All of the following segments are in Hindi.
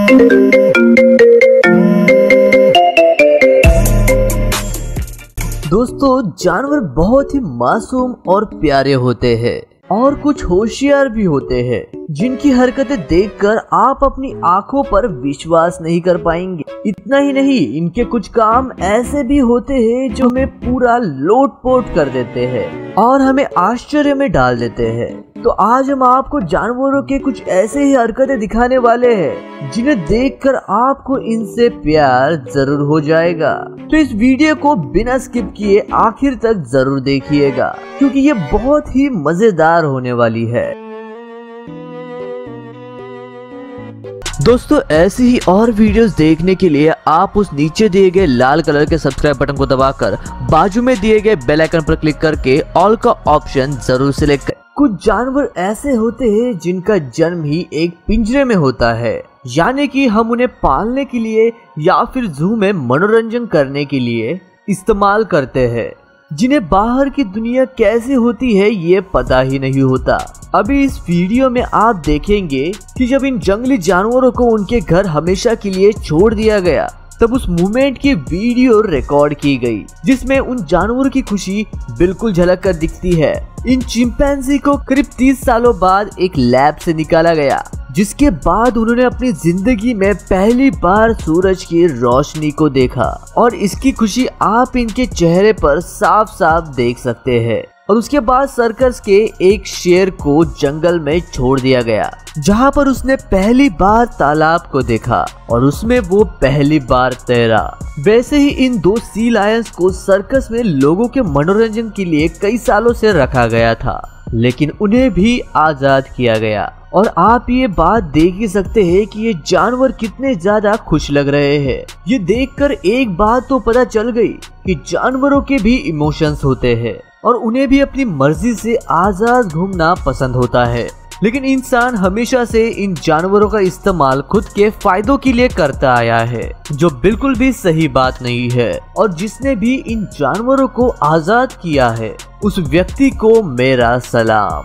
दोस्तों, जानवर बहुत ही मासूम और प्यारे होते हैं और कुछ होशियार भी होते हैं, जिनकी हरकतें देखकर आप अपनी आंखों पर विश्वास नहीं कर पाएंगे। इतना ही नहीं, इनके कुछ काम ऐसे भी होते हैं जो हमें पूरा लोटपोट कर देते हैं और हमें आश्चर्य में डाल देते हैं। तो आज हम आपको जानवरों के कुछ ऐसे ही हरकतें दिखाने वाले हैं जिन्हें देखकर आपको इनसे प्यार जरूर हो जाएगा। तो इस वीडियो को बिना स्किप किए आखिर तक जरूर देखिएगा, क्योंकि ये बहुत ही मजेदार होने वाली है। दोस्तों, ऐसी ही और वीडियोस देखने के लिए आप उस नीचे दिए गए लाल कलर के सब्सक्राइब बटन को दबाकर बाजू में दिए गए बेल आइकन पर क्लिक करके ऑल का ऑप्शन जरूर सिलेक्ट करें। कुछ जानवर ऐसे होते हैं जिनका जन्म ही एक पिंजरे में होता है, यानी कि हम उन्हें पालने के लिए या फिर जू में मनोरंजन करने के लिए इस्तेमाल करते हैं, जिन्हें बाहर की दुनिया कैसी होती है ये पता ही नहीं होता। अभी इस वीडियो में आप देखेंगे कि जब इन जंगली जानवरों को उनके घर हमेशा के लिए छोड़ दिया गया, तब उस मोमेंट की वीडियो रिकॉर्ड की गई, जिसमें उन जानवरों की खुशी बिल्कुल झलक कर दिखती है। इन चिंपैंजी को करीब 30 सालों बाद एक लैब से निकाला गया, जिसके बाद उन्होंने अपनी जिंदगी में पहली बार सूरज की रोशनी को देखा और इसकी खुशी आप इनके चेहरे पर साफ साफ देख सकते हैं। और उसके बाद सर्कस के एक शेर को जंगल में छोड़ दिया गया, जहां पर उसने पहली बार तालाब को देखा और उसमें वो पहली बार तैरा। वैसे ही इन दो सी लायंस को सर्कस में लोगों के मनोरंजन के लिए कई सालों से रखा गया था, लेकिन उन्हें भी आजाद किया गया। और आप ये बात देख ही सकते हैं कि ये जानवर कितने ज्यादा खुश लग रहे हैं। ये देखकर एक बात तो पता चल गई कि जानवरों के भी इमोशंस होते हैं और उन्हें भी अपनी मर्जी से आजाद घूमना पसंद होता है। लेकिन इंसान हमेशा से इन जानवरों का इस्तेमाल खुद के फायदों के लिए करता आया है, जो बिल्कुल भी सही बात नहीं है। और जिसने भी इन जानवरों को आजाद किया है, उस व्यक्ति को मेरा सलाम।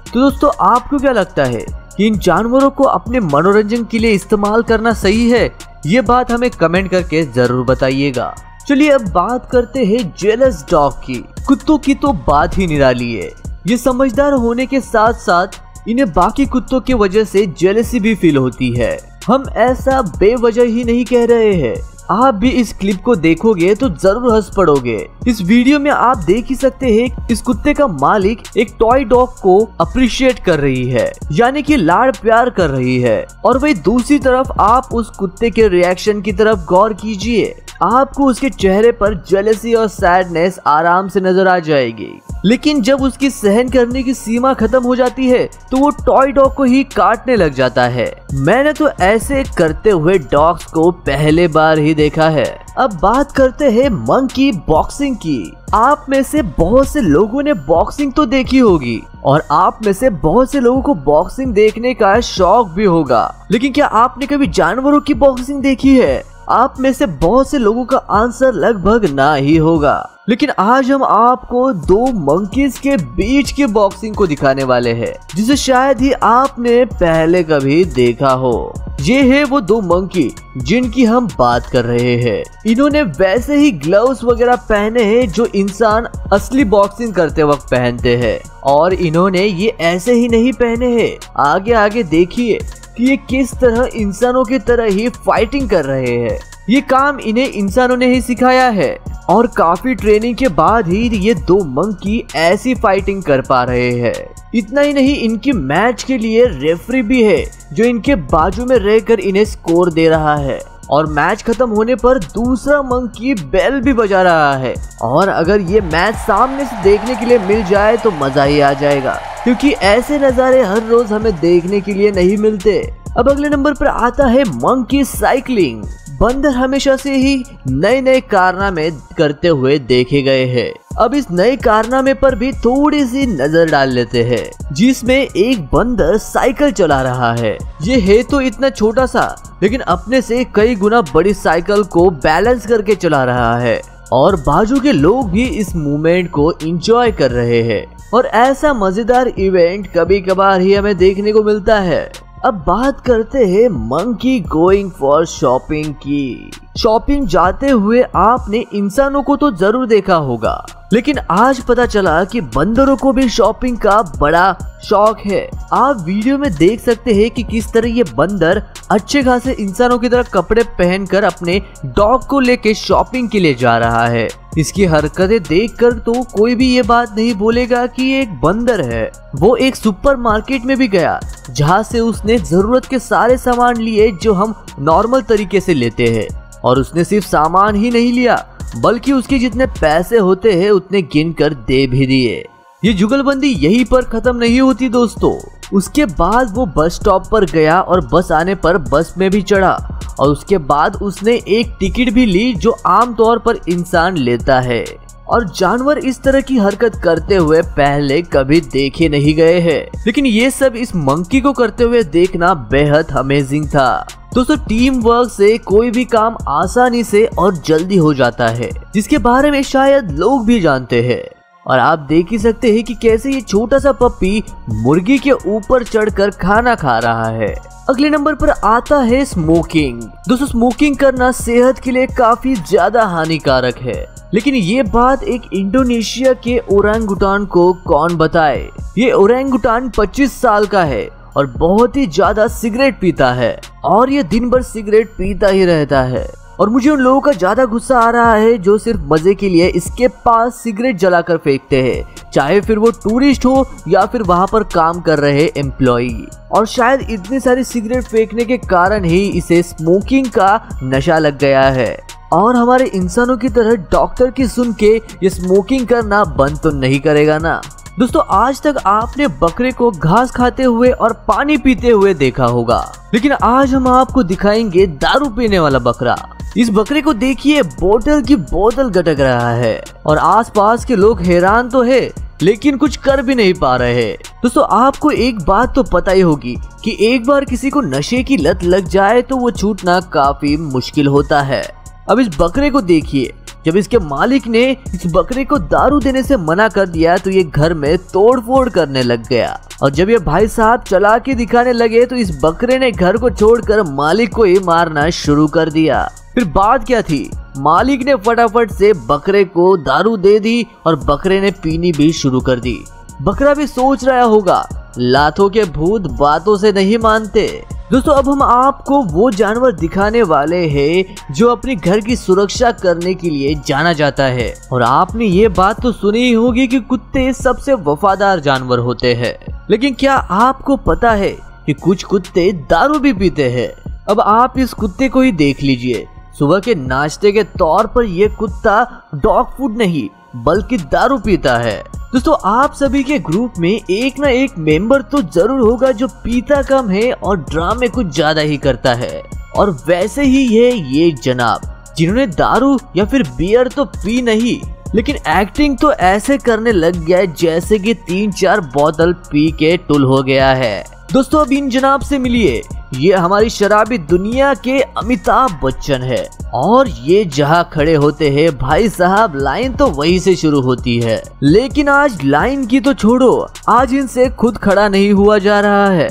तो दोस्तों, आपको क्या लगता है कि इन जानवरों को अपने मनोरंजन के लिए इस्तेमाल करना सही है? ये बात हमें कमेंट करके जरूर बताइएगा। चलिए अब बात करते हैं जेलस डॉग की। कुत्तों की तो बात ही निराली है। ये समझदार होने के साथ साथ इन्हें बाकी कुत्तों की वजह से जेलसी भी फील होती है। हम ऐसा बेवजह ही नहीं कह रहे हैं। आप भी इस क्लिप को देखोगे तो जरूर हंस पड़ोगे। इस वीडियो में आप देख ही सकते हैं इस कुत्ते का मालिक एक टॉय डॉग को अप्रिशिएट कर रही है, यानी कि लाड़ प्यार कर रही है। और वही दूसरी तरफ आप उस कुत्ते के रिएक्शन की तरफ गौर कीजिए, आपको उसके चेहरे पर जेलसी और सैडनेस आराम से नजर आ जाएगी। लेकिन जब उसकी सहन करने की सीमा खत्म हो जाती है तो वो टॉय डॉग को ही काटने लग जाता है। मैंने तो ऐसे करते हुए डॉग्स को पहले बार ही देखा है। अब बात करते हैं मंकी बॉक्सिंग की। आप में से बहुत से लोगों ने बॉक्सिंग तो देखी होगी और आप में से बहुत से लोगों को बॉक्सिंग देखने का शौक भी होगा, लेकिन क्या आपने कभी जानवरों की बॉक्सिंग देखी है? आप में से बहुत से लोगों का आंसर लगभग ना ही होगा। लेकिन आज हम आपको दो मंकीज के बीच की बॉक्सिंग को दिखाने वाले हैं, जिसे शायद ही आपने पहले कभी देखा हो। ये है वो दो मंकी जिनकी हम बात कर रहे हैं। इन्होंने वैसे ही ग्लव्स वगैरह पहने हैं जो इंसान असली बॉक्सिंग करते वक्त पहनते हैं, और इन्होंने ये ऐसे ही नहीं पहने हैं। आगे आगे देखिए कि ये किस तरह इंसानों की तरह ही फाइटिंग कर रहे हैं। ये काम इन्हें इंसानों ने ही सिखाया है और काफी ट्रेनिंग के बाद ही ये दो मंकी ऐसी फाइटिंग कर पा रहे हैं। इतना ही नहीं, इनकी मैच के लिए रेफरी भी है जो इनके बाजू में रहकर इन्हें स्कोर दे रहा है, और मैच खत्म होने पर दूसरा मंकी बेल भी बजा रहा है। और अगर ये मैच सामने से देखने के लिए मिल जाए तो मजा ही आ जाएगा, क्योंकि ऐसे नज़ारे हर रोज हमें देखने के लिए नहीं मिलते। अब अगले नंबर पर आता है मंकी साइकिलिंग। बंदर हमेशा से ही नए नए कारनामे करते हुए देखे गए हैं। अब इस नए कारनामे पर भी थोड़ी सी नजर डाल लेते हैं, जिसमें एक बंदर साइकिल चला रहा है। ये है तो इतना छोटा सा, लेकिन अपने से कई गुना बड़ी साइकिल को बैलेंस करके चला रहा है, और बाजू के लोग भी इस मूवमेंट को एंजॉय कर रहे हैं। और ऐसा मजेदार इवेंट कभी कभार ही हमें देखने को मिलता है। अब बात करते हैं मंकी गोइंग फॉर शॉपिंग की। शॉपिंग जाते हुए आपने इंसानों को तो जरूर देखा होगा, लेकिन आज पता चला कि बंदरों को भी शॉपिंग का बड़ा शौक है। आप वीडियो में देख सकते हैं कि किस तरह ये बंदर अच्छे खासे इंसानों की तरह कपड़े पहनकर अपने डॉग को लेके शॉपिंग के लिए जा रहा है। इसकी हरकतें देखकर तो कोई भी ये बात नहीं बोलेगा कि ये एक बंदर है। वो एक सुपरमार्केट में भी गया, जहाँ से उसने जरूरत के सारे सामान लिए जो हम नॉर्मल तरीके से लेते हैं। और उसने सिर्फ सामान ही नहीं लिया, बल्कि उसके जितने पैसे होते हैं उतने गिनकर दे भी दिए। ये जुगलबंदी यहीं पर खत्म नहीं होती दोस्तों। उसके बाद वो बस स्टॉप पर गया और बस आने पर बस में भी चढ़ा, और उसके बाद उसने एक टिकट भी ली जो आमतौर पर इंसान लेता है। और जानवर इस तरह की हरकत करते हुए पहले कभी देखे नहीं गए हैं, लेकिन ये सब इस मंकी को करते हुए देखना बेहद अमेजिंग था। दोस्तों, टीम वर्क से कोई भी काम आसानी से और जल्दी हो जाता है, जिसके बारे में शायद लोग भी जानते हैं। और आप देख ही सकते हैं कि कैसे ये छोटा सा पप्पी मुर्गी के ऊपर चढ़कर खाना खा रहा है। अगले नंबर पर आता है स्मोकिंग। दोस्तों, स्मोकिंग करना सेहत के लिए काफी ज्यादा हानिकारक है, लेकिन ये बात एक इंडोनेशिया के ओरंगुटान को कौन बताए। ये ओरंगुटान 25 साल का है और बहुत ही ज्यादा सिगरेट पीता है, और ये दिन भर सिगरेट पीता ही रहता है। और मुझे उन लोगों का ज्यादा गुस्सा आ रहा है जो सिर्फ मजे के लिए इसके पास सिगरेट जलाकर फेंकते हैं, चाहे फिर वो टूरिस्ट हो या फिर वहाँ पर काम कर रहे एम्प्लॉई। और शायद इतनी सारी सिगरेट फेंकने के कारण ही इसे स्मोकिंग का नशा लग गया है। और हमारे इंसानों की तरह डॉक्टर की सुन के ये स्मोकिंग करना बंद तो नहीं करेगा ना। दोस्तों, आज तक आपने बकरे को घास खाते हुए और पानी पीते हुए देखा होगा, लेकिन आज हम आपको दिखाएंगे दारू पीने वाला बकरा। इस बकरे को देखिए, बोतल की बोतल गटक रहा है और आसपास के लोग हैरान तो है, लेकिन कुछ कर भी नहीं पा रहे। दोस्तों, आपको एक बात तो पता ही होगी कि एक बार किसी को नशे की लत लग जाए तो वो छूटना काफी मुश्किल होता है। अब इस बकरे को देखिए, जब इसके मालिक ने इस बकरे को दारू देने से मना कर दिया तो ये घर में तोड़फोड़ करने लग गया। और जब ये भाई साहब चला के दिखाने लगे तो इस बकरे ने घर को छोड़कर मालिक को ही मारना शुरू कर दिया। फिर बात क्या थी, मालिक ने फटाफट से बकरे को दारू दे दी और बकरे ने पीनी भी शुरू कर दी। बकरा भी सोच रहा होगा, लातों के भूत बातों से नहीं मानते। दोस्तों, अब हम आपको वो जानवर दिखाने वाले हैं जो अपने घर की सुरक्षा करने के लिए जाना जाता है। और आपने ये बात तो सुनी ही होगी कि कुत्ते सबसे वफादार जानवर होते हैं, लेकिन क्या आपको पता है कि कुछ कुत्ते दारू भी पीते हैं। अब आप इस कुत्ते को ही देख लीजिए। सुबह के नाश्ते के तौर पर यह कुत्ता डॉग फूड नहीं बल्कि दारू पीता है। दोस्तों, आप सभी के ग्रुप में एक ना एक मेंबर तो जरूर होगा जो पीता कम है और ड्रामे कुछ ज्यादा ही करता है। और वैसे ही ये जनाब, जिन्होंने दारू या फिर बियर तो पी नहीं, लेकिन एक्टिंग तो ऐसे करने लग गया है जैसे कि 3-4 बोतल पी के टुल हो गया है। दोस्तों, अब इन जनाब से मिलिए। ये हमारी शराबी दुनिया के अमिताभ बच्चन है, और ये जहाँ खड़े होते हैं भाई साहब, लाइन तो वहीं से शुरू होती है। लेकिन आज लाइन की तो छोड़ो, आज इनसे खुद खड़ा नहीं हुआ जा रहा है।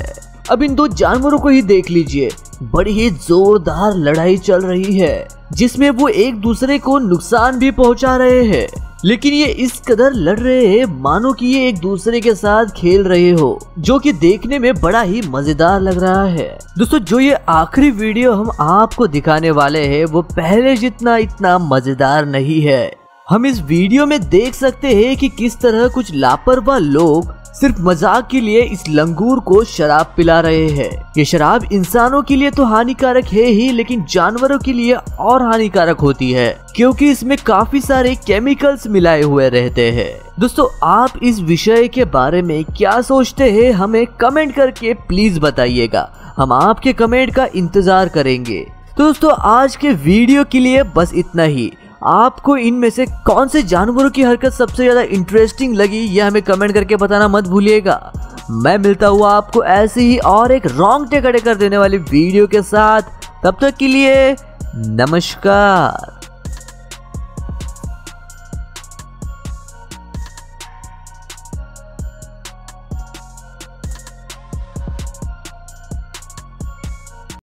अब इन दो जानवरों को ही देख लीजिए, बड़ी ही जोरदार लड़ाई चल रही है, जिसमें वो एक दूसरे को नुकसान भी पहुंचा रहे हैं। लेकिन ये इस कदर लड़ रहे हैं मानो कि ये एक दूसरे के साथ खेल रहे हो, जो कि देखने में बड़ा ही मजेदार लग रहा है। दोस्तों, जो ये आखिरी वीडियो हम आपको दिखाने वाले हैं वो पहले जितना इतना मजेदार नहीं है। हम इस वीडियो में देख सकते हैं कि किस तरह कुछ लापरवाह लोग सिर्फ मजाक के लिए इस लंगूर को शराब पिला रहे हैं। ये शराब इंसानों के लिए तो हानिकारक है ही, लेकिन जानवरों के लिए और हानिकारक होती है, क्योंकि इसमें काफी सारे केमिकल्स मिलाए हुए रहते हैं। दोस्तों, आप इस विषय के बारे में क्या सोचते हैं हमें कमेंट करके प्लीज बताइएगा। हम आपके कमेंट का इंतजार करेंगे। तो दोस्तों, आज के वीडियो के लिए बस इतना ही। आपको इनमें से कौन से जानवरों की हरकत सबसे ज्यादा इंटरेस्टिंग लगी, यह हमें कमेंट करके बताना मत भूलिएगा। मैं मिलता हुआ आपको ऐसे ही और एक रोंगटे खड़े कर देने वाली वीडियो के साथ। तब तक के लिए नमस्कार।